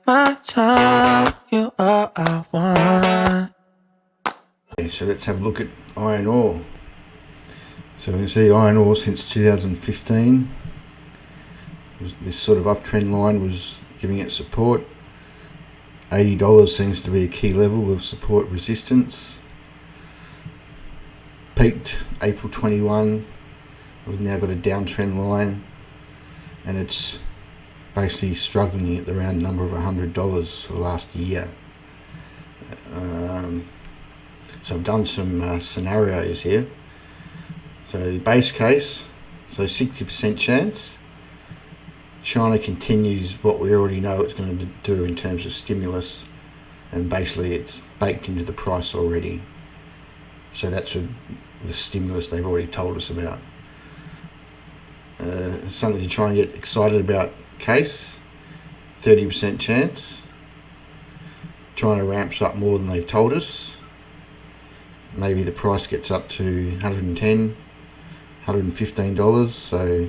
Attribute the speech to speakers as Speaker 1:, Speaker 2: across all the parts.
Speaker 1: my time, you all I want.
Speaker 2: Okay, so let's have a look at iron ore. So we can see iron ore since 2015. This sort of uptrend line was giving it support. $80 seems to be a key level of support resistance. Peaked April 21. We've now got a downtrend line, and it's basically struggling at the round number of $100 for the last year. So I've done some scenarios here. So base case, so 60% chance. China continues what we already know it's going to do in terms of stimulus, and basically it's baked into the price already. So that's with the stimulus they've already told us about. Something to try and get excited about case, 30% chance. China ramps up more than they've told us. Maybe the price gets up to $110, $115, so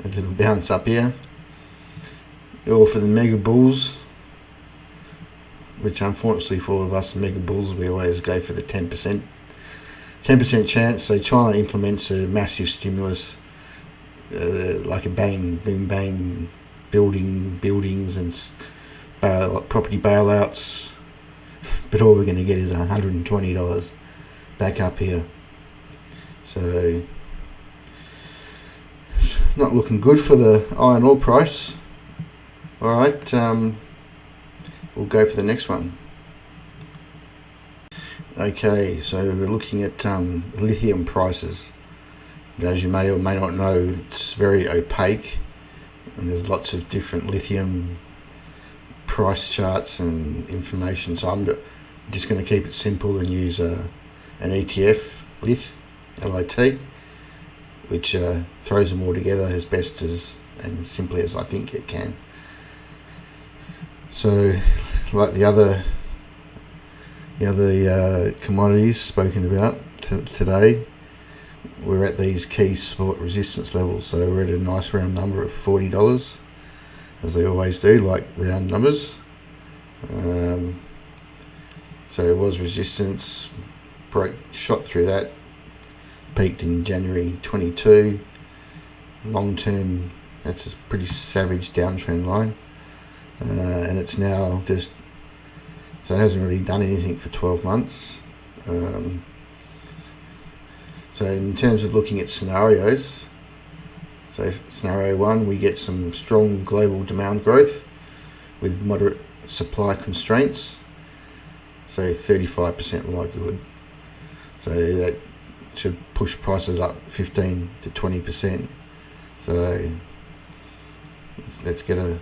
Speaker 2: a little bounce up here. Or for the mega bulls, which unfortunately for all of us mega bulls, we always go for the 10% chance. So China implements a massive stimulus, like a bang, boom, bang, buildings and property bailouts. But all we're going to get is $120 back up here. So not looking good for the iron ore price. Alright, we'll go for the next one. Okay, so we're looking at lithium prices. As you may or may not know, it's very opaque, and there's lots of different lithium price charts and information. So I'm just going to keep it simple and use an ETF, LIT, which throws them all together as best as and simply as I think it can. So, like the other commodities spoken about today, we're at these key support resistance levels. So we're at a nice round number of $40, as they always do, like round numbers. So it was resistance, shot through that, peaked in January 22. Long term, that's a pretty savage downtrend line, and it's now just, so it hasn't really done anything for 12 months. So in terms of looking at scenarios, so scenario 1, we get some strong global demand growth with moderate supply constraints, so 35% likelihood. So that should push prices up 15 to 20%. So let's get a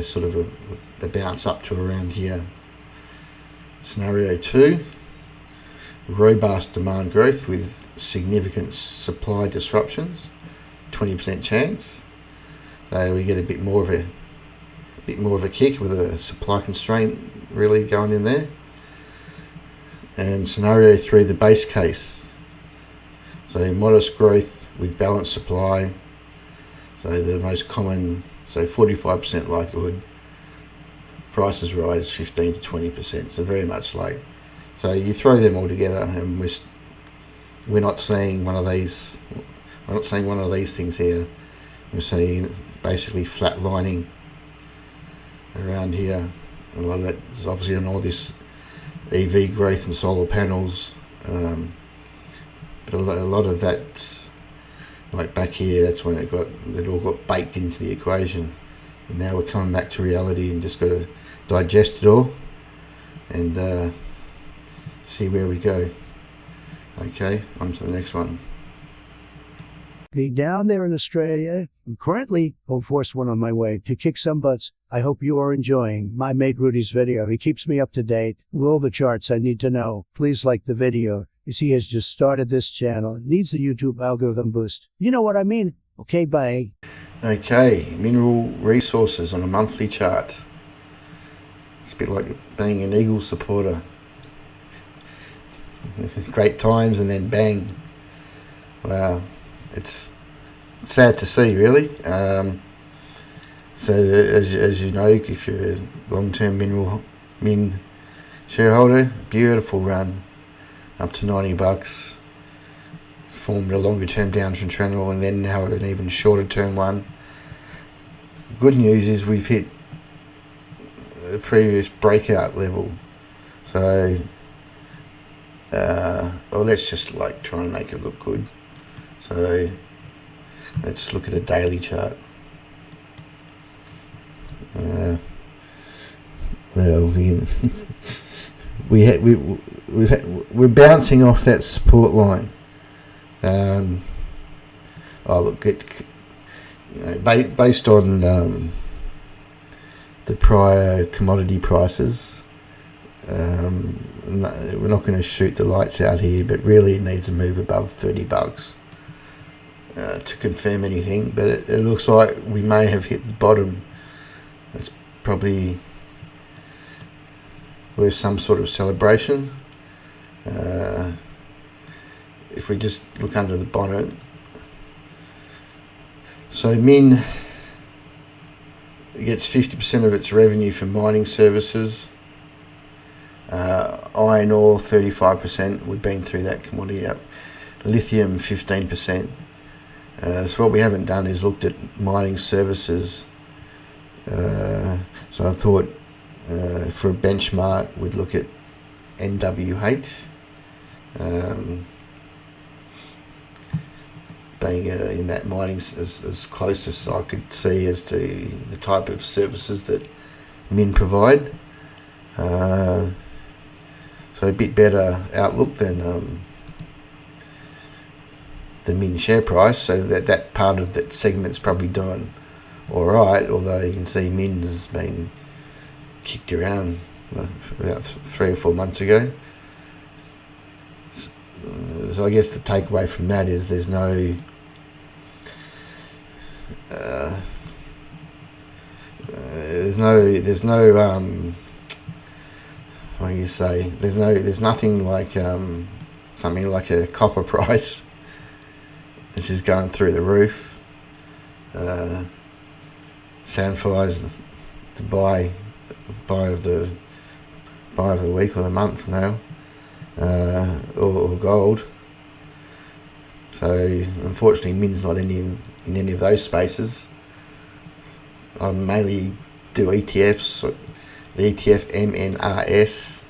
Speaker 2: sort of a bounce up to around here. Scenario 2, robust demand growth with significant supply disruptions, 20% chance. So we get a bit more of a kick with a supply constraint really going in there. And scenario 3, the base case. So modest growth with balanced supply. So the most common, so 45% likelihood. Prices rise 15 to 20%. So very much like. So you throw them all together, and we're not seeing one of these. We're not seeing one of these things here. We're seeing basically flatlining around here. A lot of that is obviously on all this EV growth and solar panels, but a lot of that, like back here, that's when it all got baked into the equation, and now we're coming back to reality and just got to digest it all and see where we go. Okay, on to the next one.
Speaker 3: Down there in Australia, I'm currently on Force One on my way to kick some butts. I hope you are enjoying my mate Rudy's video. He keeps me up to date with all the charts I need to know. Please like the video, as he has just started this channel. It needs the YouTube algorithm boost. You know what I mean? Okay, bye.
Speaker 2: Okay, mineral resources on a monthly chart. It's a bit like being an Eagles supporter. Great times and then bang. Wow. It's sad to see, really. So as you know, if you're a long-term min shareholder, beautiful run up to $90. Formed a longer-term downtrend channel, and then now an even shorter-term one. Good news is we've hit a previous breakout level. So, let's just like try and make it look good. So, let's look at a daily chart. We're bouncing off that support line. Based on the prior commodity prices, we're not going to shoot the lights out here, but really it needs to move above $30 to confirm anything. But it looks like we may have hit the bottom. It's probably worth some sort of celebration. If we just look under the bonnet. So Min gets 50% of its revenue from mining services. Iron ore 35%. We've been through that commodity up. Lithium 15%. So what we haven't done is looked at mining services. So I thought for a benchmark we'd look at NWH. Being in that mining as close as I could see as to the type of services that Min provide. So a bit better outlook than the Min share price, so that part of that segment's probably doing alright, although you can see Min has been kicked around about 3 or 4 months ago. So I guess the takeaway from that is there's no what do you say? There's nothing like something like a copper price, which is going through the roof. Sandfire's the buy of the week or the month now. Or gold. So unfortunately Min's not in any of those spaces. I mainly do ETFs, the ETF MNRS,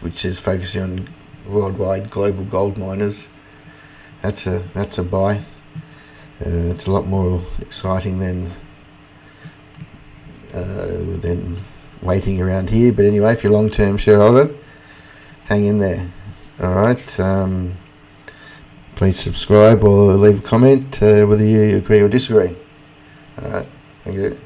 Speaker 2: which is focusing on worldwide global gold miners. That's a buy. It's a lot more exciting than waiting around here. But anyway, if you're a long-term shareholder, hang in there. Alright, please subscribe or leave a comment whether you agree or disagree. Alright, thank you.